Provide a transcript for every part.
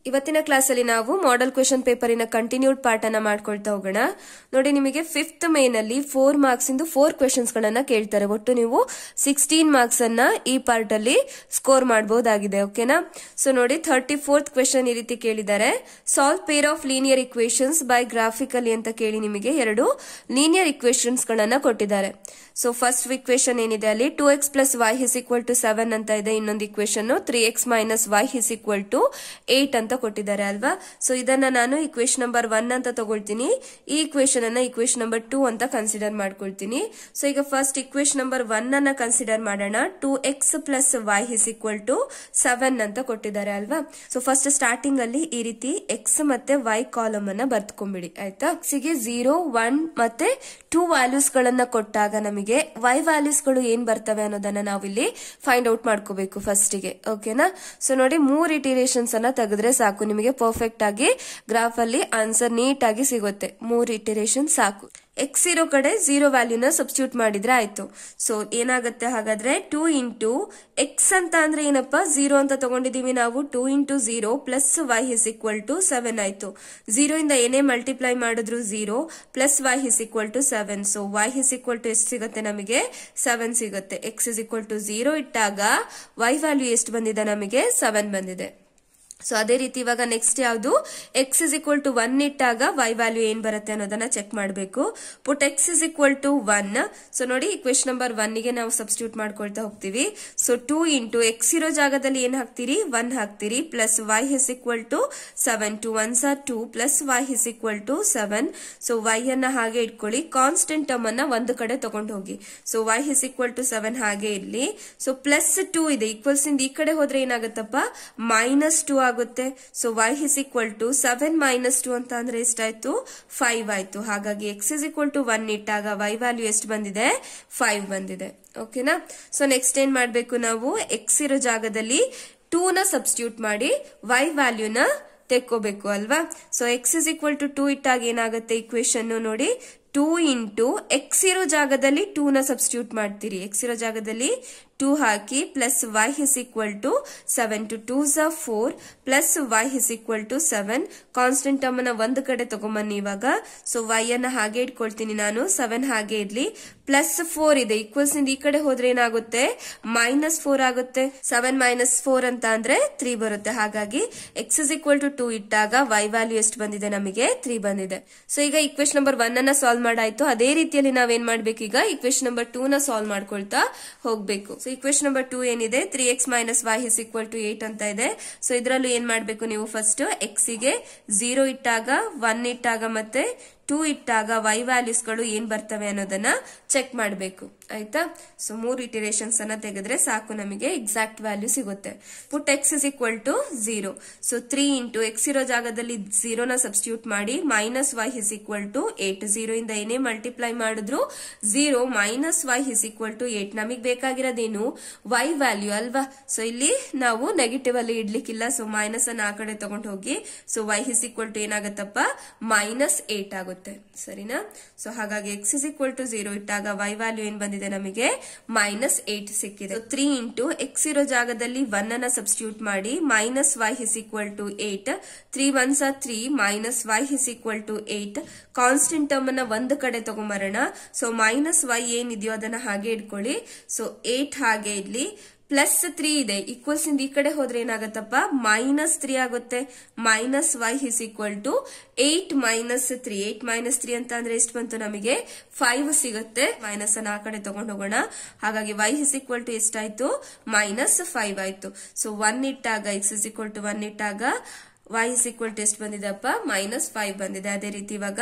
ಇವತ್ತಿನ ಕ್ಲಾಸಲ್ಲಿ ನಾವು ಮಾಡೆಲ್ ಕ್ವೆಶ್ಚನ್ ಪೇಪರಿನ ಕಂಟಿನ್ಯೂಡ್ ಪಾರ್ಟ್ ಅನ್ನ ಮಾಡ್ಕೊಳ್ತಾ ಹೋಗೋಣ. ನೋಡಿ, ನಿಮಗೆ 5th ಮೇ ನಲ್ಲಿ 4 ಮಾರ್ಕ್ಸ್ ಇಂದು 4 ಕ್ವೆಶ್ಚನ್ಸ್ ಗಳನ್ನ ಕೇಳ್ತಾರೆ. ಒಟ್ಟು ನೀವು 16 ಮಾರ್ಕ್ಸ್ ಅನ್ನ ಈ ಪಾರ್ಟ್ ಅಲ್ಲಿ ಸ್ಕೋರ್ ಮಾಡಬಹುದಾಗಿದೆ. ಓಕೆನಾ? ಸೊ ನೋಡಿ, 34th ಕ್ವೆಶ್ಚನ್ ಈ ರೀತಿ ಕೇಳಿದ್ದಾರೆ. Solve pair of linear equations by graphically ಅಂತ ಕೇಳಿ ನಿಮಗೆ 2 ಲೀನಿಯರ್ ಇಕ್ವೇಶನ್ಸ್ ಗಳನ್ನ ಕೊಟ್ಟಿದ್ದಾರೆ. ಸೊ ಫಸ್ಟ್ ಇಕ್ವೇಶನ್ ಏನಿದೆ ಅಲ್ಲಿ 2x plus y is equal to 7 ಅಂತ ಇದೆ. ಇನ್ನೊಂದು equation 3x minus y is equal to 8 ಅಂತ ಕೊಟ್ಟಿದ್ದಾರೆ ಅಲ್ವಾ. ಸೊ ಇದನ್ನ ನಾನು ಇಕ್ವೇಶನ್ ನಂಬರ್ 1 ಅಂತ ತಗೊಳ್ತೀನಿ. ಈ ಇಕ್ವೇಶನ್ ಅನ್ನ ಇಕ್ವೇಶನ್ ನಂಬರ್ 2 ಅಂತ ಕನ್ಸಿಡರ್ ಮಾಡ್ಕೊಳ್ತೀನಿ. ಸೊ ಈಗ ಫಸ್ಟ್ ಇಕ್ವೇಶನ್ ನಂಬರ್ 1 ಅನ್ನ ಕನ್ಸಿಡರ್ ಮಾಡೋಣ. 2x plus y is equal to 7 ಅಂತ ಕೊಟ್ಟಿದ್ದಾರೆ ಅಲ್ವಾ. ಸೊ ಫಸ್ಟ್ ಸ್ಟಾರ್ಟಿಂಗ್ ಅಲ್ಲಿ ಈ ರೀತಿ x ಮತ್ತೆ y ಕಾಲಮ್ ಅನ್ನ ಬರ್ತ್ಕೊಂಡ್ಬಿಡಿ. ಆಯ್ತಾ? x ಗೆ 0, 1 ಮತ್ತೆ 2 ವ್ಯಾಲ್ಯೂಸ್ ಗಳನ್ನ ಕೊಟ್ಟಾಗ ನಮಗೆ y ವ್ಯಾಲ್ಯೂಸ್ ಗಳು ಏನ್ ಬರ್ತವೆ ಅನ್ನೋದನ್ನ ನಾವಿಲ್ಲಿ ಫೈಂಡ್ ಔಟ್ ಮಾಡ್ಕೋಬೇಕು ಫಸ್ಟ್ ಗೆ. ಓಕೆನಾ? ಸೊ ನೋಡಿ, 3 ಇಟರೇಷನ್ಸ್ ಅನ್ನ ತೆಗೆದ್ರೆ ಸಾಕು, ನಿಮಗೆ ಪರ್ಫೆಕ್ಟ್ ಆಗಿ ಗ್ರಾಫ್ ಅಲ್ಲಿ ಆನ್ಸರ್ ನೀಟ್ ಆಗಿ ಸಿಗುತ್ತೆ. 3 ಇಟರೇಷನ್ ಸಾಕು. x ಇರೋ ಕಡೆ 0 ವ್ಯಾಲ್ಯೂನ ಸಬ್ಸ್ಟಿಟ್ಯೂಟ್ ಮಾಡಿದ್ರೆ ಆಯ್ತು. ಸೊ ಏನಾಗುತ್ತೆ ಹಾಗಾದ್ರೆ 2 ಇಂಟು x ಅಂತ ಅಂದ್ರೆ ಏನಪ್ಪಾ, 0 ಅಂತ ತಗೊಂಡಿದೀವಿ ನಾವು. 2 into 0 plus y is equal to 7 ಆಯ್ತು. 0 ಇಂದ ಏನೇ ಮಲ್ಟಿಪ್ಲೈ ಮಾಡಿದ್ರು 0 plus y is equal to 7. So y is equal to ಎಷ್ಟು ಸಿಗುತ್ತೆ ನಮಗೆ? 7 ಸಿಗುತ್ತೆ. x ಇಸ್ ಈಕ್ವಲ್ ಟು 0 ಇಟ್ಟಾಗ y ವ್ಯಾಲ್ಯೂ ಎಷ್ಟು ಬಂದಿದೆ ನಮಗೆ? 7 ಬಂದಿದೆ. ಸೊ ಅದೇ ರೀತಿ ಇವಾಗ ನೆಕ್ಸ್ಟ್ ಯಾವುದು, x ಇಸ್ ಈಕ್ವಲ್ ಟು 1 ಇಟ್ಟಾಗ y ವ್ಯಾಲ್ಯೂ ಏನ್ ಬರುತ್ತೆ ಅನ್ನೋದನ್ನ ಚೆಕ್ ಮಾಡಬೇಕು. Put x is equal to 1. So ನೋಡಿ, ಇಕ್ವೇಶನ್ ನಂಬರ್ 1 ಗೆ ನಾವು ಸಬ್ಸ್ಟಿಟ್ಯೂಟ್ ಮಾಡ್ಕೊಳ್ತಾ ಹೋಗ್ತೀವಿ. ಸೊ 2 ಇಂಟು x ಇರೋ ಜಾಗದಲ್ಲಿ ಏನ್ ಹಾಕ್ತೀರಿ? 1 ಹಾಕ್ತೀರಿ. Plus y is equal to 7. 2 1s are 2 plus y is equal to 7. So y ಅನ್ನ ಹಾಗೆ ಇಟ್ಕೊಳ್ಳಿ. ಕಾನ್ಸ್ಟೆಂಟ್ ಟರ್ಮ್ ಅನ್ನ ಒಂದು ಕಡೆ ತಗೊಂಡು ಹೋಗಿ. So y is equal to 7 ಹಾಗೆ ಇರ್ಲಿ. ಸೊ ಪ್ಲಸ್ 2 ಇದೆ, ಈಕ್ವಲ್ಸ್ ಇಂದ ಈ ಕಡೆ ಹೋದ್ರೆ ಏನಾಗುತ್ತಪ್ಪ? ಮೈನಸ್ 2 ಆಗುತ್ತೆ. So y is equal to 7 minus 2 ಅಂತ ಅಂದ್ರೆ ಎಷ್ಟಾಯ್ತು? 5 ಆಯ್ತು. ಹಾಗಾಗಿ x ಇಸ್ ಈಕ್ವಲ್ ಟು 1 ಇಟ್ಟಾಗ y ವ್ಯಾಲ್ಯೂ ಎಷ್ಟು ಬಂದಿದೆ? 5 ಬಂದಿದೆ. ಓಕೆನಾ? ಸೊ ನೆಕ್ಸ್ಟ್ ಏನ್ ಮಾಡ್ಬೇಕು ನಾವು? x ಇರೋ ಜಾಗದಲ್ಲಿ 2 ನ ಸಬ್ಸ್ಟಿಟ್ಯೂಟ್ ಮಾಡಿ y ವ್ಯಾಲ್ಯೂನ ತೆಕ್ಕೋಬೇಕು ಅಲ್ವಾ. So x is equal to 2 ಇಟ್ಟಾಗ ಏನಾಗುತ್ತೆ ಇಕ್ವೇಶನ್ ನೋಡಿ, 2 ಇಂಟು x ಇರೋ ಜಾಗದಲ್ಲಿ 2 ನ ಸಬ್ಸ್ಟಿಟ್ಯೂಟ್ ಮಾಡ್ತೀರಿ. x ಇರೋ ಜಾಗದಲ್ಲಿ 2 ಹಾಕಿ plus y is equal to 7. 2 2s are 4 plus y is equal to 7. Constant term ಅನ್ನ ಒಂದು ಕಡೆ ತಗೊಂಬನ್ನಿ ಇವಾಗ. ಸೊ y ಅನ್ನ ಹಾಗೆ ಇಟ್ಕೊಳ್ತೀನಿ ನಾನು. 7 ಹಾಗೆ ಇರ್ಲಿ. ಪ್ಲಸ್ 4 ಇದೆ, ಈಕ್ವಲ್ಸ್ ಇಂದ ಈ ಕಡೆ ಹೋದ್ರೆ ಏನಾಗುತ್ತೆ? ಮೈನಸ್ 4 ಆಗುತ್ತೆ. 7 ಮೈನಸ್ 4 ಅಂತ ಅಂದ್ರೆ 3 ಬರುತ್ತೆ. ಹಾಗಾಗಿ x ಇಸ್ ಈಕ್ವಲ್ ಟು 2 ಇಟ್ಟಾಗ y ವ್ಯಾಲ್ಯೂ ಎಷ್ಟು ಬಂದಿದೆ ನಮಗೆ? 3 ಬಂದಿದೆ. ಸೊ ಈಗ ಇಕ್ವೇಶನ್ ನಂಬರ್ 1 ಅನ್ನ ಸಾಲ್ವ್ ಮಾಡಾಯ್ತು. ಅದೇ ರೀತಿಯಲ್ಲಿ ನಾವೇನ್ ಮಾಡ್ಬೇಕು, ಈಗ ಇಕ್ವೇಶನ್ ನಂಬರ್ 2 ನ ಸಾಲ್ವ್ ಮಾಡ್ಕೊಳ್ತಾ ಹೋಗ್ಬೇಕು. ಸೊ ಇಕ್ವೇಶನ್ ನಂಬರ್ 2 ಏನಿದೆ? 3x minus y is equal to 8 ಅಂತ ಇದೆ. ಸೊ ಇದ್ರಲ್ಲೂ ಏನ್ ಮಾಡ್ಬೇಕು ನೀವು? ಫಸ್ಟ್ x ಗೆ 0 ಇಟ್ಟಾಗ, 1 ಇಟ್ಟಾಗ ಮತ್ತೆ 2 ಇಟ್ಟಾಗ y ವ್ಯಾಲ್ಯೂಸ್ ಗಳು ಏನ್ ಬರ್ತವೆ ಅನ್ನೋದನ್ನ ಚೆಕ್ ಮಾಡಬೇಕು. ಆಯ್ತಾ? ಸೊ 3 ಇಟರೇಷನ್ಸ್ ಅನ್ನ ತೆಗೆದ್ರೆ ಸಾಕು, ನಮಗೆ ಎಕ್ಸಾಕ್ಟ್ ವ್ಯಾಲ್ಯೂ ಸಿಗುತ್ತೆ. Put x is equal to 0. So 3 into x ಇರೋ ಜಾಗದಲ್ಲಿ 0 ನ ಸಬ್ಸ್ಟಿಟ್ಯೂಟ್ ಮಾಡಿ minus y is equal to 8. 0 ಇಂದ ಏನೇ ಮಲ್ಟಿಪ್ಲೈ ಮಾಡಿದ್ರು 0 minus y is equal to 8. ನಮಗ್ ಬೇಕಾಗಿರೋದೇನು? y ವ್ಯಾಲ್ಯೂ ಅಲ್ವಾ. ಸೊ ಇಲ್ಲಿ ನಾವು ನೆಗೆಟಿವ್ ಅಲ್ಲಿ ಇಡ್ಲಿಕ್ಕಿಲ್ಲ. ಸೊ ಮೈನಸ್ ಅನ್ನ ಆ ಕಡೆ ತಗೊಂಡು ಹೋಗಿ. So y is equal to ಏನಾಗತ್ತಪ್ಪ? ಮೈನಸ್ 8 ಆಗುತ್ತೆ. ಸರಿನಾ? ಸೊ ಹಾಗಾಗಿ x ಇಸ್ ಈಕ್ವಲ್ ಟು 0 ಇಟ್ಟಾಗ y ವ್ಯಾಲ್ಯೂ ಏನ್ ಬಂದಿದೆ ನಮಗೆ? ಮೈನಸ್ 8 ಸಿಕ್ಕಿದೆ. 3 ಇಂಟು x ಇರೋ ಜಾಗದಲ್ಲಿ 1 ಅನ್ನ ಸಬ್ಸ್ಟಿಟ್ಯೂಟ್ ಮಾಡಿ minus y is equal to 8. 3 1s are 3 minus y is equal to 8. Constant term ಅನ್ನ ಒಂದು ಕಡೆ ತಗೊಂಬರೋಣ. ಸೊ ಮೈನಸ್ y ಏನಿದೆಯೋ ಅದನ್ನ ಹಾಗೆ ಇಟ್ಕೊಳ್ಳಿ. ಸೊ 8 ಹಾಗೆ ಇರ್ಲಿ. ಪ್ಲಸ್ 3 ಇದೆ, ಈಕ್ವಲ್ಸ್ ಇಂದ ಈ ಕಡೆ ಹೋದ್ರೆ ಏನಾಗತ್ತಪ್ಪ? ಮೈನಸ್ 3 ಆಗುತ್ತೆ. Minus y is equal to 8 minus 3. 8 minus 3 ಅಂತ ಅಂದ್ರೆ ಎಷ್ಟು ಬಂತು ನಮಗೆ? 5 ಸಿಗುತ್ತೆ. ಮೈನಸ್ ಅನ್ನ ಆ ಕಡೆ ತಗೊಂಡು ಹೋಗೋಣ. ಹಾಗಾಗಿ y ಇಸ್ ಈಕ್ವಲ್ ಟು ಎಷ್ಟಾಯ್ತು? ಮೈನಸ್ 5 ಆಯ್ತು. ಸೊ 1 ಇಟ್ಟಾಗ x ಇಸ್ ಈಕ್ವಲ್ ಟು 1 ಇಟ್ಟಾಗ y ಇಸ್ ಈಕ್ವಲ್ ಟು ಎಷ್ಟು ಬಂದಿದೆಪ್ಪ? ಮೈನಸ್ 5 ಬಂದಿದೆ. ಅದೇ ರೀತಿ ಇವಾಗ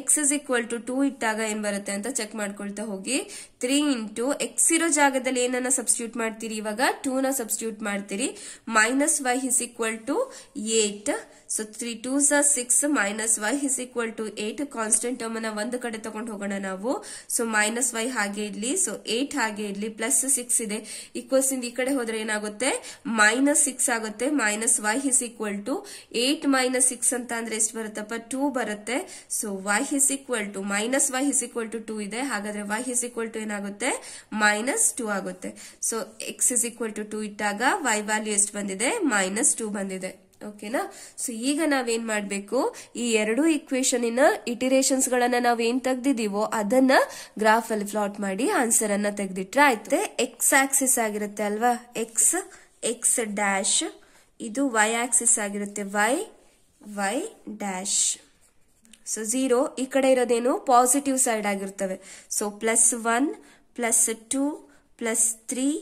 x ಇಸ್ ಈಕ್ವಲ್ ಟು 2 ಇಟ್ಟಾಗ ಏನ್ ಬರುತ್ತೆ ಅಂತ ಚೆಕ್ ಮಾಡ್ಕೊಳ್ತಾ ಹೋಗಿ. 3 ಇಂಟು x ಇರೋ ಜಾಗದಲ್ಲಿ ಏನನ್ನ ಸಬ್ಸ್ಟಿಟ್ಯೂಟ್ ಮಾಡ್ತೀರಿ? ಇವಾಗ 2 ನ ಸಬ್ಸ್ಟಿಟ್ಯೂಟ್ ಮಾಡ್ತೀರಿ. Minus y is equal to 8. So 3 2s are 6 minus y is equal to 8. Constant term ಅನ್ನ ಒಂದು ಕಡೆ ತಗೊಂಡು ಹೋಗೋಣ ನಾವು. ಸೊ ಮೈನಸ್ y ಹಾಗೆ ಇರ್ಲಿ. ಸೊ 8 ಹಾಗೆ ಇರ್ಲಿ. ಪ್ಲಸ್ 6 ಇದೆ, ಈಕ್ವಲ್ಸ್ ಇಂದ ಈ ಕಡೆ ಹೋದ್ರೆ ಏನಾಗುತ್ತೆ? ಮೈನಸ್ 6 ಆಗುತ್ತೆ. Minus y is equal to 8 minus 6 ಅಂತ ಅಂದ್ರೆ ಎಷ್ಟು ಬರುತ್ತಪ್ಪ? 2 ಬರುತ್ತೆ. So y is equal to minus y is equal to 2 ಇದೆ. ಹಾಗಾದ್ರೆ y ಇಸ್ ಈಕ್ವಲ್ ಟು ಏನಾಗುತ್ತೆ? ಮೈನಸ್ 2 ಆಗುತ್ತೆ. So x is equal to 2 ಇಟ್ಟಾಗ y ವ್ಯಾಲ್ಯೂ ಎಷ್ಟು ಬಂದಿದೆ? ಮೈನಸ್ 2 ಬಂದಿದೆ. ಓಕೆನಾ. ಸೊ ಈಗ ನಾವೇನ್ ಮಾಡ್ಬೇಕು, ಈ ಎರಡು ಇಕ್ವೇಶನ್ ಇಟರೇಷನ್ಸ್ ಗಳನ್ನ ನಾವೇನ್ ತೆಗ್ದಿದೀವೋ ಅದನ್ನ ಗ್ರಾಫ್ ಅಲ್ಲಿ ಪ್ಲಾಟ್ ಮಾಡಿ ಆನ್ಸರ್ ಅನ್ನ ತೆಗ್ದಿಟ್ರೆ ಆಯ್ತು. ಎಕ್ಸ್ ಆಕ್ಸಿಸ್ ಆಗಿರುತ್ತೆ ಅಲ್ವಾ, ಎಕ್ಸ್ ಡ್ಯಾಶ್, ಇದು ವೈ ಆಕ್ಸಿಸ್ ಆಗಿರುತ್ತೆ ವೈ ಡ್ಯಾಶ್. ಸೊ 0 ಈ ಕಡೆ ಇರೋದೇನು ಪಾಸಿಟಿವ್ ಸೈಡ್ ಆಗಿರ್ತವೆ. So +1 +2 +3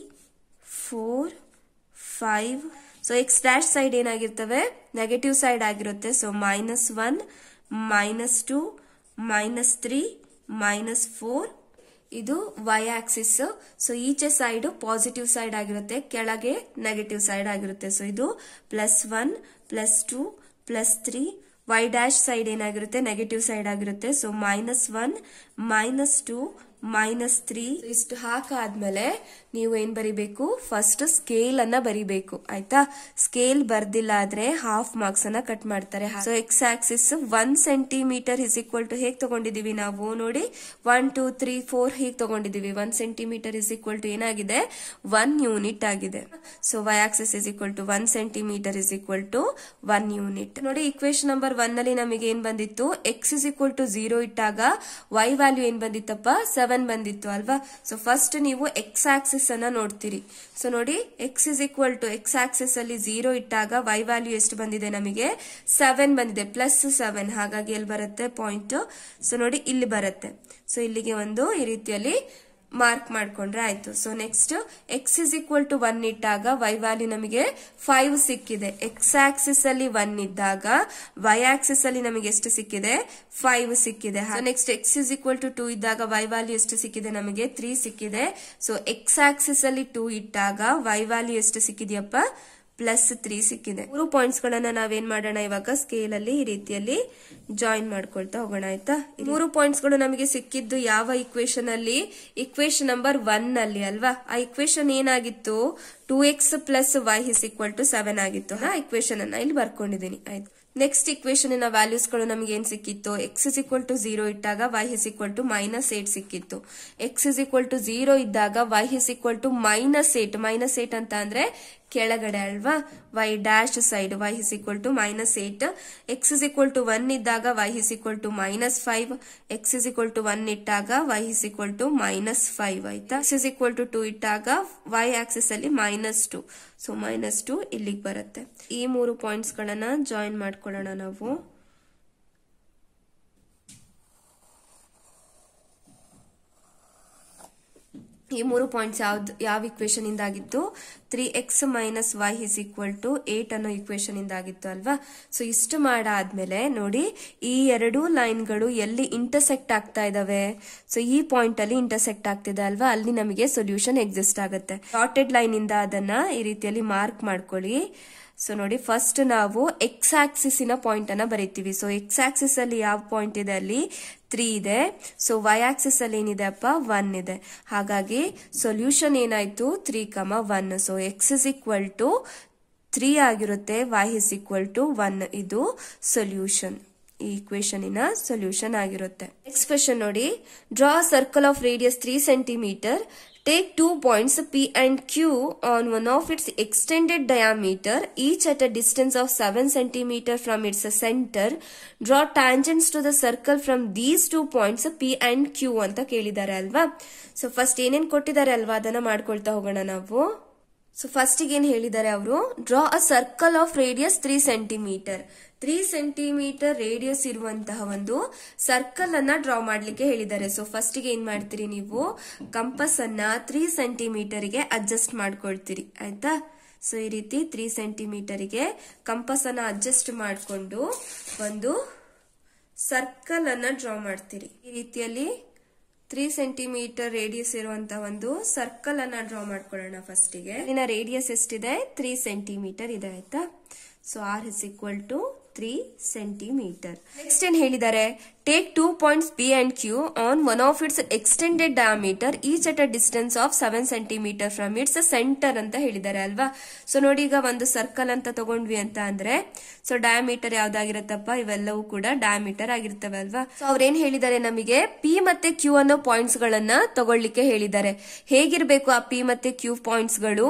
4 5. So X dash side ಏನಾಗಿರ್ತವೆ, ನೆಗೆಟಿವ್ ಸೈಡ್ ಆಗಿರುತ್ತೆ. ಸೊ -1 -2 -3 -4. ಇದು ವೈ ಆಕ್ಸಿಸ್. ಸೊ ಈಚೆ ಸೈಡ್ ಪಾಸಿಟಿವ್ ಸೈಡ್ ಆಗಿರುತ್ತೆ, ಕೆಳಗೆ ನೆಗೆಟಿವ್ ಸೈಡ್ ಆಗಿರುತ್ತೆ. ಸೊ ಇದು +1 +2 +3. ವೈ ಡ್ಯಾಶ್ ಸೈಡ್ ಏನಾಗಿರುತ್ತೆ, ನೆಗೆಟಿವ್ ಸೈಡ್ ಆಗಿರುತ್ತೆ. ಸೊ -1 -2 -3. ಇಷ್ಟು ಹಾಕಾದ್ಮೇಲೆ ನೀವು ಏನ್ ಬರಿಬೇಕು, ಫಸ್ಟ್ ಸ್ಕೇಲ್ ಅನ್ನ ಬರಿಬೇಕು ಆಯ್ತಾ. ಸ್ಕೇಲ್ ಬರ್ದಿಲ್ಲ ಆದ್ರೆ ಹಾಫ್ ಮಾರ್ಕ್ಸ್ ಅನ್ನ ಕಟ್ ಮಾಡ್ತಾರೆ. So x axis 1 centimetre is equal to ಹೇಗ್ ತಗೊಂಡಿದೀವಿ ನಾವು ನೋಡಿ, 1 2 3 4 ಹೀಗ್ ತಗೊಂಡಿದೀವಿ. 1 ಸೆಂಟಿಮೀಟರ್ ಇಸ್ ಈಕ್ವಲ್ ಟು ಏನಾಗಿದೆ, 1 ಯೂನಿಟ್ ಆಗಿದೆ. So y axis is equal to 1 centimetre is equal to 1 unit. ನೋಡಿ ಇಕ್ವೇಶನ್ ನಂಬರ್ 1 ನಲ್ಲಿ ನಮಗೆ ಏನ್ ಬಂದಿತ್ತು, ಎಕ್ಸ್ ಇಸ್ ಈಕ್ವಲ್ ಟು 0 ಇಟ್ಟಾಗ ವೈ ವ್ಯಾಲ್ಯೂ ಏನ್ ಬಂದಿತ್ತಪ್ಪ, 7 ಬಂದಿತ್ತು ಅಲ್ವಾ. ಸೊ ಫಸ್ಟ್ ನೀವು ಎಕ್ಸ್ ಆಕ್ಸಿಸ್ ಅನ್ನ ನೋಡ್ತೀರಿ. ಸೊ ನೋಡಿ x is equal to x axis ಅಲ್ಲಿ 0 ಇಟ್ಟಾಗ ವೈ ವ್ಯಾಲ್ಯೂ ಎಷ್ಟು ಬಂದಿದೆ, ನಮಗೆ 7 ಬಂದಿದೆ, +7. ಹಾಗಾಗಿ ಎಲ್ಲಿ ಬರುತ್ತೆ ಪಾಯಿಂಟ್. ಸೊ ನೋಡಿ ಇಲ್ಲಿ ಬರುತ್ತೆ. ಸೊ ಇಲ್ಲಿಗೆ ಒಂದು ಈ ರೀತಿಯಲ್ಲಿ ಮಾರ್ಕ್ ಮಾಡ್ಕೊಂಡ್ರೆ ಆಯ್ತು. So next x is equal to 1 ಇಟ್ಟಾಗ ವೈ ವ್ಯಾಲ್ಯೂ ನಮಗೆ 5 ಸಿಕ್ಕಿದೆ. ಎಕ್ಸ್ ಆಕ್ಸಿಸ್ ಅಲ್ಲಿ 1 ಇದ್ದಾಗ ವೈ ಆಕ್ಸಿಸ್ ಅಲ್ಲಿ ನಮಗೆ ಎಷ್ಟು ಸಿಕ್ಕಿದೆ, 5 ಸಿಕ್ಕಿದೆ. Next x is equal to 2 ಇದ್ದಾಗ ವೈ ವ್ಯಾಲ್ಯೂ ಎಷ್ಟು ಸಿಕ್ಕಿದೆ, ನಮಗೆ 3 ಸಿಕ್ಕಿದೆ. ಸೊ ಎಕ್ಸ್ ಆಕ್ಸಿಸ್ ಅಲ್ಲಿ 2 ಇಟ್ಟಾಗ ವೈ ವ್ಯಾಲ್ಯೂ ಎಷ್ಟು ಸಿಕ್ಕಿದೆಯಪ್ಪ, +3 ಸಿಕ್ಕಿದೆ. 3 ಪಾಯಿಂಟ್ಸ್ ಗಳನ್ನ ನಾವೇನ್ ಮಾಡೋಣ, ಇವಾಗ ಸ್ಕೇಲ್ ಅಲ್ಲಿ ಈ ರೀತಿಯಲ್ಲಿ ಜಾಯಿನ್ ಮಾಡ್ಕೊಳ್ತಾ ಹೋಗೋಣ ಆಯ್ತಾ. 3 ಪಾಯಿಂಟ್ಸ್ ಗಳು ನಮಗೆ ಸಿಕ್ಕಿದ್ದು ಯಾವ ಇಕ್ವೇಶನ್ ಅಲ್ಲಿ, ಇಕ್ವೇಶನ್ ನಂಬರ್ 1 ಅಲ್ಲಿ ಅಲ್ವಾ. ಆ ಇಕ್ವೇಶನ್ ಏನಾಗಿತ್ತು, 2x + y = 7 ಆಗಿತ್ತು. ಇಕ್ವೇಶನ್ ಅನ್ನ ಇಲ್ಲಿ ಬರ್ಕೊಂಡಿದ್ದೀನಿ ಆಯ್ತು. ನೆಕ್ಸ್ಟ್ ಇಕ್ವೇಶನ್ ನ ವ್ಯಾಲ್ಯೂಸ್ ಗಳು ನಮಗೆ ಏನ್ ಸಿಕ್ಕಿತ್ತು, ಎಕ್ಸ್ ಇಸ್ ಈಕ್ವಲ್ ಟು 0 ಇಟ್ಟಾಗ y ಇಸ್ ಈಕ್ವಲ್ ಟು -8 ಸಿಕ್ಕಿತ್ತು. ಎಕ್ಸ್ ಇಸ್ ಈಕ್ವಲ್ ಟು 0 ಇದ್ದಾಗ y ಇಸ್ ಈಕ್ವಲ್ ಟು -8. -8 ಅಂತ ಅಂದ್ರೆ ಕೆಳಗಡೆ ಅಲ್ವಾ, y dash side y is equal to -8. X is equal to 1 ಇದ್ದಾಗ y is equal to -5. X is equal to 1 ಇಟ್ಟಾಗ y is equal to -5 ಆಯ್ತಾ. X is equal to 2 ಇಟ್ಟಾಗ y Axis ಅಲ್ಲಿ -2. So -2 ಇಲ್ಲಿಗೆ ಬರುತ್ತೆ. ಈ 3 ಪಾಯಿಂಟ್ಸ್ ಗಳನ್ನ join ಮಾಡ್ಕೊಳ್ಳೋಣ ನಾವು. ಈ 3 ಪಾಯಿಂಟ್ಸ್ ಯಾವ ಇಕ್ವೇಶನ್ ಇಂದಾಗಿತ್ತು, 3x - y = 8 ಅನ್ನೋ ಇಕ್ವೇಶನ್ ಇಂದಾಗಿತ್ತು ಅಲ್ವಾ. ಸೊ ಇಷ್ಟು ಮಾಡಾದ್ಮೇಲೆ ನೋಡಿ ಈ 2 ಲೈನ್ಗಳು ಎಲ್ಲಿ ಇಂಟರ್ಸೆಕ್ಟ್ ಆಗ್ತಾ ಇದಾವೆ, ಸೊ ಈ ಪಾಯಿಂಟ್ ಅಲ್ಲಿ ಇಂಟರ್ಸೆಕ್ಟ್ ಆಗ್ತಿದೆ ಅಲ್ವಾ, ಅಲ್ಲಿ ನಮಗೆ ಸೊಲ್ಯೂಷನ್ ಎಕ್ಸಿಸ್ಟ್ ಆಗುತ್ತೆ. ಡಾಟೆಡ್ ಲೈನ್ ಇಂದ ಅದನ್ನ ಈ ರೀತಿಯಲ್ಲಿ ಮಾರ್ಕ್ ಮಾಡ್ಕೊಳ್ಳಿ. ಸೊ ನೋಡಿ ಫಸ್ಟ್ ನಾವು ಎಕ್ಸ್ ಆಕ್ಸಿಸ್ ಪಾಯಿಂಟ್ ಅನ್ನ ಬರೀತೀವಿ. ಸೊ ಎಕ್ಸ್ ಆಕ್ಸಿಸ್ ಅಲ್ಲಿ ಯಾವ ಪಾಯಿಂಟ್ ಇದೆ, ಅಲ್ಲಿ 3 ಇದೆ. ಸೊ ವೈ ಆಕ್ಸಿಸ್ ಅಲ್ಲಿ ಏನಿದೆ ಅಪ್ಪ, 1 ಇದೆ. ಹಾಗಾಗಿ ಸೊಲ್ಯೂಷನ್ ಏನಾಯ್ತು, 3, 1. So x is equal to 3 ಆಗಿರುತ್ತೆ, ವೈ ಇಸ್ ಈಕ್ವಲ್ ಟು 1. ಇದು ಸೊಲ್ಯೂಷನ್, ಈ ಇಕ್ವೇಶನ್ ಸೊಲ್ಯೂಷನ್ ಆಗಿರುತ್ತೆ. ನೆಕ್ಸ್ಟ್ ಕ್ವೆಶ್ಚನ್ ನೋಡಿ, draw circle of radius 3 centimetre. Take 2 points P and Q on one of its extended diameter, each at a distance of 7 cm from its center. Draw tangents to the circle from these 2 points P and Q ಅಂತ ಕೇಳಿದ್ದಾರೆ ಅಲ್ವಾ. So first ಏನೇನ್ ಕೊಟ್ಟಿದ್ದಾರೆ ಅಲ್ವಾ, ಅದನ್ನ ಮಾಡ್ಕೊಳ್ತಾ ಹೋಗೋಣ ನಾವು. ಸೊ ಫಸ್ಟ್ ಏನ್ ಹೇಳಿದ್ದಾರೆ ಅವರು, draw a circle of radius 3 centimetre. 3 centimetre radius ಇರುವಂತಹ ಒಂದು ಸರ್ಕಲ್ ಅನ್ನ ಡ್ರಾ ಮಾಡ್ಲಿಕ್ಕೆ ಹೇಳಿದ್ದಾರೆ. ಸೊ ಫಸ್ಟ್ ಗೆ ಏನ್ ಮಾಡ್ತೀರಿ, ನೀವು ಕಂಪಸ್ ಅನ್ನ 3 ಸೆಂಟಿಮೀಟರ್ ಗೆ ಅಡ್ಜಸ್ಟ್ ಮಾಡ್ಕೊಳ್ತೀರಿ ಆಯ್ತಾ. ಸೊ ಈ ರೀತಿ 3 ಸೆಂಟಿಮೀಟರ್ ಗೆ ಕಂಪಸ್ ಅನ್ನ ಅಡ್ಜಸ್ಟ್ ಮಾಡ್ಕೊಂಡು ಒಂದು ಸರ್ಕಲ್ ಅನ್ನ ಡ್ರಾ ಮಾಡ್ತೀರಿ. ಈ ರೀತಿಯಲ್ಲಿ 3 ಸೆಂಟಿಮೀಟರ್ ರೇಡಿಯಸ್ ಇರುವಂತಹ ಒಂದು ಸರ್ಕಲ್ ಅನ್ನ ಡ್ರಾ ಮಾಡ್ಕೊಳ್ಳೋಣ. ಫಸ್ಟ್ ಗೆ ಇನ್ನ ರೇಡಿಯಸ್ ಎಷ್ಟಿದೆ, 3 ಸೆಂಟಿಮೀಟರ್ ಇದೆ ಆಯ್ತಾ. So r is equal to 3 centimetre. Next ಏನ್ ಹೇಳಿದ್ದಾರೆ, Take 2 points P and Q on one of its extended diameter each at a distance of 7 centimeter from its center ಅಂತ ಹೇಳಿದ್ದಾರೆ ಅಲ್ವಾ. ಸೊ ನೋಡಿ, ಈಗ ಒಂದು ಸರ್ಕಲ್ ಅಂತ ತಗೊಂಡ್ವಿ ಅಂತ ಅಂದ್ರೆ ಸೊ ಡಯಾಮೀಟರ್ ಯಾವ್ದಾಗಿರುತ್ತಪ್ಪ, ಇವೆಲ್ಲವೂ ಕೂಡ ಡಯಾಮೀಟರ್ ಆಗಿರ್ತವೆ ಅಲ್ವಾ. ಸೊ ಅವ್ರೇನ್ ಹೇಳಿದ್ದಾರೆ, ನಮಗೆ P ಮತ್ತೆ Q ಅನ್ನೋ ಪಾಯಿಂಟ್ಸ್ ಗಳನ್ನ ತಗೊಳ್ಳಿಕ್ಕೆ ಹೇಳಿದ್ದಾರೆ. ಹೇಗಿರ್ಬೇಕು ಆ P ಮತ್ತೆ Q ಪಾಯಿಂಟ್ಸ್ ಗಳು?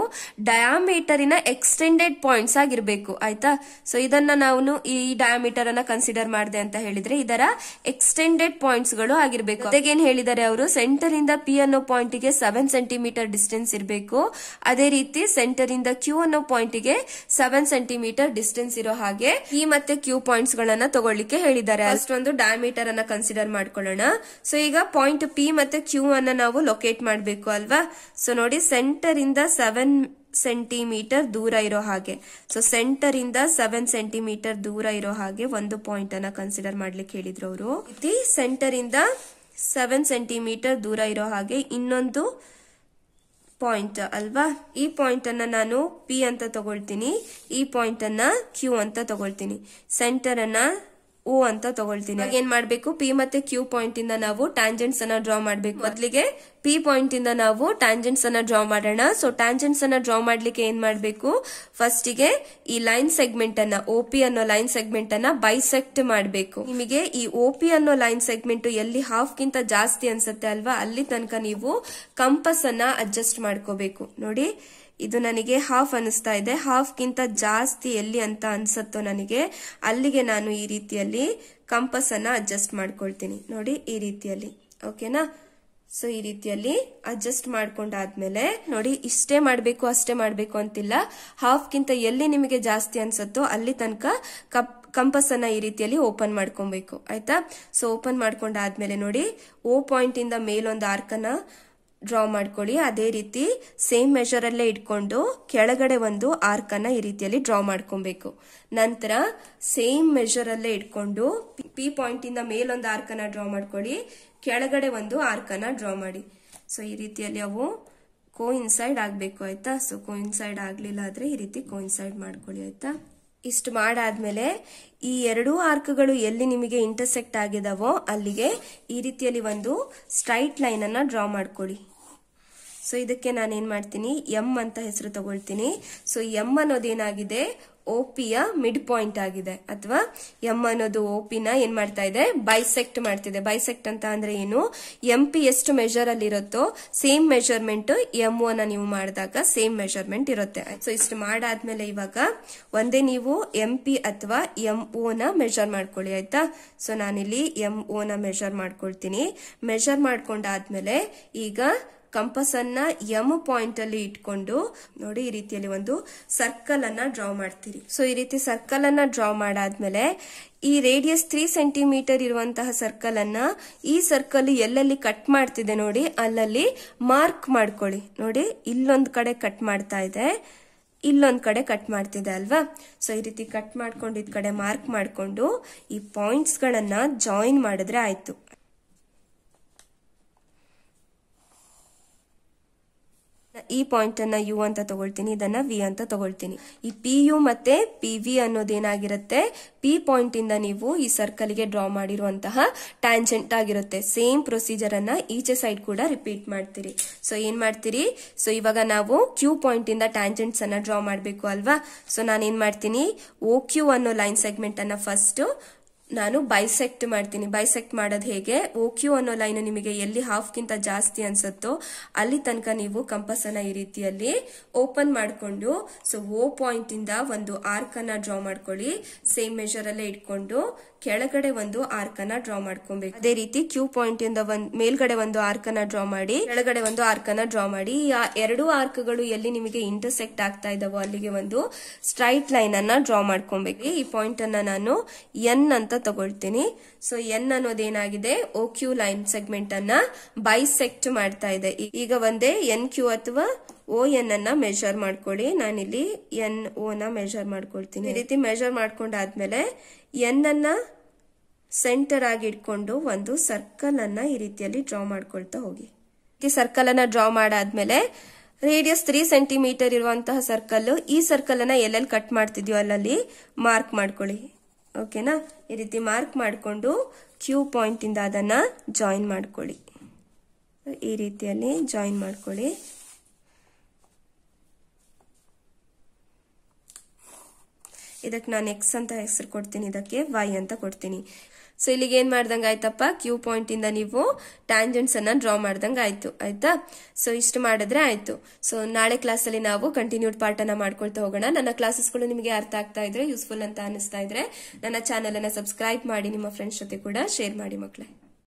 ಡಯಾಮೀಟರಿನ ಎಕ್ಸ್ಟೆಂಡೆಡ್ ಪಾಯಿಂಟ್ಸ್ ಆಗಿರ್ಬೇಕು, ಆಯ್ತಾ. ಸೊ ಇದನ್ನ ನಾವು ಈ ಡಯಾಮೀಟರ್ ಅನ್ನ ಕನ್ಸಿಡರ್ ಮಾಡಿದೆ ಅಂತ ಹೇಳಿದ್ರೆ ಇದರ ಎಕ್ಸ್ಟೆಂಡೆಡ್ ಪಾಯಿಂಟ್ಸ್ ಗಳು ಆಗಿರ್ಬೇಕು. ಏನ್ ಹೇಳಿದ್ದಾರೆ ಅವರು, ಸೆಂಟರ್ ಇಂದ P ಅನ್ನೋ ಪಾಯಿಂಟ್ ಗೆ 7 ಸೆಂಟಿಮೀಟರ್ ಡಿಸ್ಟೆನ್ಸ್ ಇರಬೇಕು. ಅದೇ ರೀತಿ ಸೆಂಟರ್ ಇಂದ Q ಅನ್ನೋ ಪಾಯಿಂಟ್ ಗೆ 7 ಸೆಂಟಿಮೀಟರ್ ಡಿಸ್ಟೆನ್ಸ್ ಇರೋ ಹಾಗೆ P ಮತ್ತೆ Q ಪಾಯಿಂಟ್ಸ್ ಗಳನ್ನ ತಗೊಳ್ಳಿಕ್ಕೆ ಹೇಳಿದ್ದಾರೆ. ಅಷ್ಟೊಂದು ಡಯಾಮೀಟರ್ ಅನ್ನ ಕನ್ಸಿಡರ್ ಮಾಡ್ಕೊಳ್ಳೋಣ. ಸೊ ಈಗ ಪಾಯಿಂಟ್ P ಮತ್ತೆ Q ಅನ್ನ ನಾವು ಲೊಕೇಟ್ ಮಾಡಬೇಕು ಅಲ್ವಾ. ಸೊ ನೋಡಿ, ಸೆಂಟರ್ ಇಂದ 7 ಸೆಂಟಿಮೀಟರ್ ದೂರ ಇರೋ ಹಾಗೆ, ಸೊ ಸೆಂಟರ್ ಇಂದ 7 ಸೆಂಟಿಮೀಟರ್ ದೂರ ಇರೋ ಹಾಗೆ ಒಂದು ಪಾಯಿಂಟ್ ಅನ್ನ ಕನ್ಸಿಡರ್ ಮಾಡ್ಲಿಕ್ಕೆ ಹೇಳಿದ್ರು ಅವರು. ಸೆಂಟರ್ ಇಂದ 7 ಸೆಂಟಿಮೀಟರ್ ದೂರ ಇರೋ ಹಾಗೆ ಇನ್ನೊಂದು ಪಾಯಿಂಟ್ ಅಲ್ವಾ. ಈ ಪಾಯಿಂಟ್ ಅನ್ನ ನಾನು P ಅಂತ ತಗೊಳ್ತೀನಿ, ಈ ಪಾಯಿಂಟ್ ಅನ್ನ Q ಅಂತ ತಗೊಳ್ತೀನಿ, ಸೆಂಟರ್ ಅನ್ನ O ಅಂತ ತಗೊಳ್ತೀನಿ. ಏನ್ ಮಾಡ್ಬೇಕು, P ಮತ್ತೆ Q ಪಾಯಿಂಟ್ ಇಂದ ನಾವು ಟ್ಯಾಂಜೆಂಟ್ಸ್ ಅನ್ನ ಡ್ರಾ ಮಾಡ್ಬೇಕು. ಮೊದಲಿಗೆ P ಪಾಯಿಂಟ್ ಇಂದ ನಾವು ಟ್ಯಾಂಜೆಂಟ್ಸ್ ಅನ್ನ ಡ್ರಾ ಮಾಡೋಣ. ಸೊ ಟ್ಯಾಂಜೆಂಟ್ಸ್ ಅನ್ನ ಡ್ರಾ ಮಾಡ್ಲಿಕ್ಕೆ ಏನ್ ಮಾಡ್ಬೇಕು, ಫಸ್ಟ್ ಗೆ ಈ ಲೈನ್ ಸೆಗ್ಮೆಂಟ್ ಅನ್ನ OP ಅನ್ನೋ ಲೈನ್ ಸೆಗ್ಮೆಂಟ್ ಅನ್ನ ಬೈಸೆಕ್ಟ್ ಮಾಡ್ಬೇಕು. ನಿಮಗೆ ಈ OP ಅನ್ನೋ ಲೈನ್ ಸೆಗ್ಮೆಂಟ್ ಎಲ್ಲಿ ಹಾಫ್ ಗಿಂತ ಜಾಸ್ತಿ ಅನ್ಸುತ್ತೆ ಅಲ್ವಾ, ಅಲ್ಲಿ ತನಕ ನೀವು ಕಂಪಸ್ ಅನ್ನ ಅಡ್ಜಸ್ಟ್ ಮಾಡ್ಕೋಬೇಕು. ನೋಡಿ, ಇದು ನನಗೆ ಹಾಫ್ ಅನಿಸ್ತಾ ಇದೆ, ಹಾಫ್ ಗಿಂತ ಜಾಸ್ತಿ ಎಲ್ಲಿ ಅಂತ ಅನ್ಸತ್ತೋ ನನಗೆ ಅಲ್ಲಿಗೆ ನಾನು ಈ ರೀತಿಯಲ್ಲಿ ಕಂಪಸ್ ಅನ್ನ ಅಡ್ಜಸ್ಟ್ ಮಾಡ್ಕೊಳ್ತೀನಿ. ನೋಡಿ, ಈ ರೀತಿಯಲ್ಲಿ, ಓಕೆನಾ. ಸೊ ಈ ರೀತಿಯಲ್ಲಿ ಅಡ್ಜಸ್ಟ್ ಮಾಡ್ಕೊಂಡಾದ್ಮೇಲೆ ನೋಡಿ, ಇಷ್ಟೇ ಮಾಡ್ಬೇಕು ಅಷ್ಟೇ ಮಾಡ್ಬೇಕು ಅಂತಿಲ್ಲ, ಹಾಫ್ ಗಿಂತ ಎಲ್ಲಿ ನಿಮಗೆ ಜಾಸ್ತಿ ಅನ್ಸತ್ತೋ ಅಲ್ಲಿ ತನಕ ಕಂಪಸ್ ಅನ್ನ ಈ ರೀತಿಯಲ್ಲಿ ಓಪನ್ ಮಾಡ್ಕೊಬೇಕು, ಆಯ್ತಾ. ಸೊ ಓಪನ್ ಮಾಡ್ಕೊಂಡಾದ್ಮೇಲೆ ನೋಡಿ, O ಪಾಯಿಂಟ್ ಇಂದ ಮೇಲೊಂದು ಆರ್ಕ್ ಅನ್ನ ಡ್ರಾ ಮಾಡ್ಕೊಳ್ಳಿ. ಅದೇ ರೀತಿ ಸೇಮ್ ಮೆಷರ್ ಅಲ್ಲೇ ಇಟ್ಕೊಂಡು ಕೆಳಗಡೆ ಒಂದು ಆರ್ಕ್ ಅನ್ನ ಈ ರೀತಿಯಲ್ಲಿ ಡ್ರಾ ಮಾಡ್ಕೊಬೇಕು. ನಂತರ ಸೇಮ್ ಮೆಷರ್ ಅಲ್ಲೇ ಇಟ್ಕೊಂಡು P ಪಾಯಿಂಟ್ ಇಂದ ಮೇಲೊಂದು ಆರ್ಕ್ ಅನ್ನ ಡ್ರಾ ಮಾಡ್ಕೊಳ್ಳಿ, ಕೆಳಗಡೆ ಒಂದು ಆರ್ಕ್ ಅನ್ನ ಡ್ರಾ ಮಾಡಿ. ಸೊ ಈ ರೀತಿಯಲ್ಲಿ ಅವು ಕೋಇನ್ಸೈಡ್ ಆಗ್ಬೇಕು, ಆಯ್ತಾ. ಸೊ ಕೋಇನ್ಸೈಡ್ ಆಗ್ಲಿಲ್ಲ ಆದ್ರೆ ಈ ರೀತಿ ಕೋಇನ್ಸೈಡ್ ಮಾಡ್ಕೊಳ್ಳಿ, ಆಯ್ತಾ. ಇಷ್ಟು ಮಾಡಾದ್ಮೇಲೆ ಈ ಎರಡೂ ಆರ್ಕ್ಗಳು ಎಲ್ಲಿ ನಿಮಗೆ ಇಂಟರ್ಸೆಕ್ಟ್ ಆಗಿದಾವೋ ಅಲ್ಲಿಗೆ ಈ ರೀತಿಯಲ್ಲಿ ಒಂದು ಸ್ಟ್ರೈಟ್ ಲೈನ್ ಅನ್ನ ಡ್ರಾ ಮಾಡ್ಕೊಳ್ಳಿ. ಸೊ ಇದಕ್ಕೆ ನಾನೇನ್ ಮಾಡ್ತೀನಿ, M ಅಂತ ಹೆಸರು ತಗೊಳ್ತೀನಿ. ಸೊ M ಅನ್ನೋದೇನಾಗಿದೆ, OP ಯ ಮಿಡ್ ಪಾಯಿಂಟ್ ಆಗಿದೆ, ಅಥವಾ M ಅನ್ನೋದು OP ನ ಏನ್ ಮಾಡ್ತಾ ಇದೆ, ಬೈಸೆಕ್ಟ್ ಮಾಡ್ತಿದೆ. ಬೈಸೆಕ್ಟ್ ಅಂತ ಅಂದ್ರೆ ಏನು, MP ಎಷ್ಟು ಮೆಷರ್ ಅಲ್ಲಿ ಇರುತ್ತೋ ಸೇಮ್ ಮೆಷರ್ಮೆಂಟ್ MO ನ ನೀವು ಮಾಡಿದಾಗ ಸೇಮ್ ಮೆಷರ್ಮೆಂಟ್ ಇರುತ್ತೆ. ಸೊ ಇಷ್ಟು ಮಾಡಾದ್ಮೇಲೆ ಇವಾಗ ಒಂದೇ ನೀವು MP ಅಥವಾ MO ನ ಮೆಷರ್ ಮಾಡ್ಕೊಳ್ಳಿ, ಆಯ್ತಾ. ಸೊ ನಾನಿಲ್ಲಿ MO ನ ಮೆಷರ್ ಮಾಡ್ಕೊಳ್ತೀನಿ. ಮೆಷರ್ ಮಾಡ್ಕೊಂಡಾದ್ಮೇಲೆ ಈಗ ಕಂಪಸ್ ಅನ್ನ M ಪಾಯಿಂಟ್ ಅಲ್ಲಿ ಇಟ್ಕೊಂಡು ನೋಡಿ, ಈ ರೀತಿಯಲ್ಲಿ ಒಂದು ಸರ್ಕಲ್ ಅನ್ನ ಡ್ರಾ ಮಾಡ್ತೀರಿ. ಸೊ ಈ ರೀತಿ ಸರ್ಕಲ್ ಅನ್ನ ಡ್ರಾ ಮಾಡಾದ್ಮೇಲೆ ಈ ರೇಡಿಯಸ್ 3 ಸೆಂಟಿಮೀಟರ್ ಇರುವಂತಹ ಸರ್ಕಲ್ ಅನ್ನ ಈ ಸರ್ಕಲ್ ಎಲ್ಲೆಲ್ಲಿ ಕಟ್ ಮಾಡ್ತಿದೆ ನೋಡಿ ಅಲ್ಲಲ್ಲಿ ಮಾರ್ಕ್ ಮಾಡ್ಕೊಳ್ಳಿ. ನೋಡಿ, ಇಲ್ಲೊಂದ್ ಕಡೆ ಕಟ್ ಮಾಡ್ತಾ ಇದೆ, ಇಲ್ಲೊಂದ್ ಕಡೆ ಕಟ್ ಮಾಡ್ತಿದೆ ಅಲ್ವಾ. ಸೊ ಈ ರೀತಿ ಕಟ್ ಮಾಡ್ಕೊಂಡು ಇದ್ ಕಡೆ ಮಾರ್ಕ್ ಮಾಡ್ಕೊಂಡು ಈ ಪಾಯಿಂಟ್ಸ್ ಗಳನ್ನ ಜಾಯಿನ್ ಮಾಡಿದ್ರೆ ಆಯ್ತು. ಈ ಪಾಯಿಂಟ್ ಅನ್ನ U ಅಂತ ತಗೊಳ್ತೀನಿ, ಇದನ್ನ V ಅಂತ ತಗೊಳ್ತೀನಿ. ಈ PU ಮತ್ತೆ PV ಅನ್ನೋದೇನಾಗಿರುತ್ತೆ, P ಪಾಯಿಂಟ್ ಇಂದ ನೀವು ಈ ಸರ್ಕಲ್ ಗೆ ಡ್ರಾ ಮಾಡಿರುವಂತಹ ಟ್ಯಾಂಜೆಂಟ್ ಆಗಿರುತ್ತೆ. ಸೇಮ್ ಪ್ರೊಸೀಜರ್ ಅನ್ನ ಈಚೆ ಸೈಡ್ ಕೂಡ ರಿಪೀಟ್ ಮಾಡ್ತೀರಿ. ಸೊ ಏನ್ ಮಾಡ್ತೀರಿ, ಸೊ ಇವಾಗ ನಾವು Q ಪಾಯಿಂಟ್ ಇಂದ ಟ್ಯಾಂಜೆಂಟ್ಸ್ ಅನ್ನ ಡ್ರಾ ಮಾಡ್ಬೇಕು ಅಲ್ವಾ. ಸೊ ನಾನೇನ್ ಮಾಡ್ತೀನಿ, OQ ಅನ್ನೋ ಲೈನ್ ಸೆಗ್ಮೆಂಟ್ ಅನ್ನ ಫಸ್ಟ್ ನಾನು ಬೈಸೆಕ್ಟ್ ಮಾಡ್ತೀನಿ. ಬೈಸೆಕ್ಟ್ ಮಾಡೋದು ಹೇಗೆ, OQ ಅನ್ನೋ ಲೈನ್ ನಿಮಗೆ ಎಲ್ಲಿ ಹಾಫ್ ಗಿಂತ ಜಾಸ್ತಿ ಅನ್ಸುತ್ತೋ ಅಲ್ಲಿ ತನಕ ನೀವು ಕಂಪಸ್ ಅನ್ನ ಈ ರೀತಿಯಲ್ಲಿ ಓಪನ್ ಮಾಡ್ಕೊಂಡು ಸೊ O ಪಾಯಿಂಟ್ ಇಂದ ಒಂದು ಆರ್ಕ್ ಅನ್ನ ಡ್ರಾ ಮಾಡ್ಕೊಳ್ಳಿ. ಸೇಮ್ ಮೆಷರ್ ಅಲ್ಲೇ ಇಟ್ಕೊಂಡು ಕೆಳಗಡೆ ಒಂದು ಆರ್ಕ್ ಅನ್ನ ಡ್ರಾ ಮಾಡ್ಕೊಬೇಕು. ಅದೇ ರೀತಿ Q ಪಾಯಿಂಟ್ ಇಂದ ಮೇಲ್ಗಡೆ ಒಂದು ಆರ್ಕ್ ಅನ್ನ ಡ್ರಾ ಮಾಡಿ, ಕೆಳಗಡೆ ಒಂದು ಆರ್ಕ್ ಅನ್ನ ಡ್ರಾ ಮಾಡಿ. ಆ ಎರಡು ಆರ್ಕ್ ಗಳು ಎಲ್ಲಿ ನಿಮಗೆ ಇಂಟರ್ಸೆಕ್ಟ್ ಆಗ್ತಾ ಇದಾವೋ ಅಲ್ಲಿಗೆ ಒಂದು ಸ್ಟ್ರೈಟ್ ಲೈನ್ ಅನ್ನ ಡ್ರಾ ಮಾಡ್ಕೊಬೇಕು. ಈ ಪಾಯಿಂಟ್ ಅನ್ನ ನಾನು N ಅಂತ ತಗೊಳ್ತೀನಿ. So N ಅನ್ನೋದೇನಾಗಿದೆ, OQ line segment ಅನ್ನ ಬೈಸೆಕ್ಟ್ ಮಾಡ್ತಾ ಇದೆ. ಈಗ ಒಂದೇ NQ ಅಥವಾ ON ಅನ್ನ ಮೆಷರ್ ಮಾಡ್ಕೊಳ್ಳಿ. ನಾನಿಲ್ಲಿ NO ನ ಮೆಷರ್ ಮಾಡ್ಕೊಳ್ತೀನಿ. ಈ ರೀತಿ ಮೆಷರ್ ಮಾಡ್ಕೊಂಡಾದ್ಮೇಲೆ N ಅನ್ನ ಸೆಂಟರ್ ಆಗಿ ಇಟ್ಕೊಂಡು ಒಂದು ಸರ್ಕಲ್ ಅನ್ನ ಈ ರೀತಿಯಲ್ಲಿ ಡ್ರಾ ಮಾಡ್ಕೊಳ್ತಾ ಹೋಗಿ. ಈ ಸರ್ಕಲ್ ಅನ್ನ ಡ್ರಾ ಮಾಡಾದ್ಮೇಲೆ ರೇಡಿಯಸ್ 3 ಸೆಂಟಿಮೀಟರ್ ಇರುವಂತಹ ಸರ್ಕಲ್, ಈ ಸರ್ಕಲ್ ಅನ್ನ ಎಲ್ಲೆಲ್ಲಿ ಕಟ್ ಮಾಡ್ತಿದ್ಯೋ ಅಲ್ಲಲ್ಲಿ ಮಾರ್ಕ್ ಮಾಡ್ಕೊಳ್ಳಿ. ಓಕೆನಾ. ಈ ರೀತಿ ಮಾರ್ಕ್ ಮಾಡಿಕೊಂಡು ಕ್ಯೂ ಪಾಯಿಂಟ್ ಇಂದ ಅದನ್ನ ಜಾಯಿನ್ ಮಾಡ್ಕೊಳ್ಳಿ. ಈ ರೀತಿಯಲ್ಲಿ ಜಾಯಿನ್ ಮಾಡ್ಕೊಳ್ಳಿ. ಇದಕ್ಕೆ ನಾನು ಎಕ್ಸ್ ಅಂತ ಹೆಸರು ಕೊಡ್ತೀನಿ, ಇದಕ್ಕೆ ವೈ ಅಂತ ಕೊಡ್ತೀನಿ. ಸೊ ಇಲ್ಲಿಗೆ ಏನ್ ಮಾಡ್ದಂಗ ಆಯ್ತಪ್ಪ, ಕ್ಯೂ ಪಾಯಿಂಟ್ ಇಂದ ನೀವು ಟ್ಯಾಂಜೆಂಟ್ಸ್ ಅನ್ನ ಡ್ರಾ ಮಾಡ್ದಂಗ ಆಯ್ತು. ಆಯ್ತಾ. ಸೊ ಇಷ್ಟು ಮಾಡಿದ್ರೆ ಆಯ್ತು. ಸೊ ನಾಳೆ ಕ್ಲಾಸ್ ಅಲ್ಲಿ ನಾವು ಕಂಟಿನ್ಯೂಡ್ ಪಾರ್ಟ್ ಅನ್ನ ಮಾಡ್ಕೊಳ್ತಾ ಹೋಗೋಣ. ನನ್ನ ಕ್ಲಾಸಸ್ಗಳು ನಿಮಗೆ ಅರ್ಥ ಆಗ್ತಾ ಇದ್ರೆ, ಯೂಸ್ಫುಲ್ ಅಂತ ಅನಿಸ್ತಾ ಇದ್ರೆ ನನ್ನ ಚಾನೆಲ್ ಅನ್ನ ಸಬ್ಸ್ಕ್ರೈಬ್ ಮಾಡಿ, ನಿಮ್ಮ ಫ್ರೆಂಡ್ಸ್ ಜೊತೆ ಕೂಡ ಶೇರ್ ಮಾಡಿ ಮಕ್ಕಳೇ.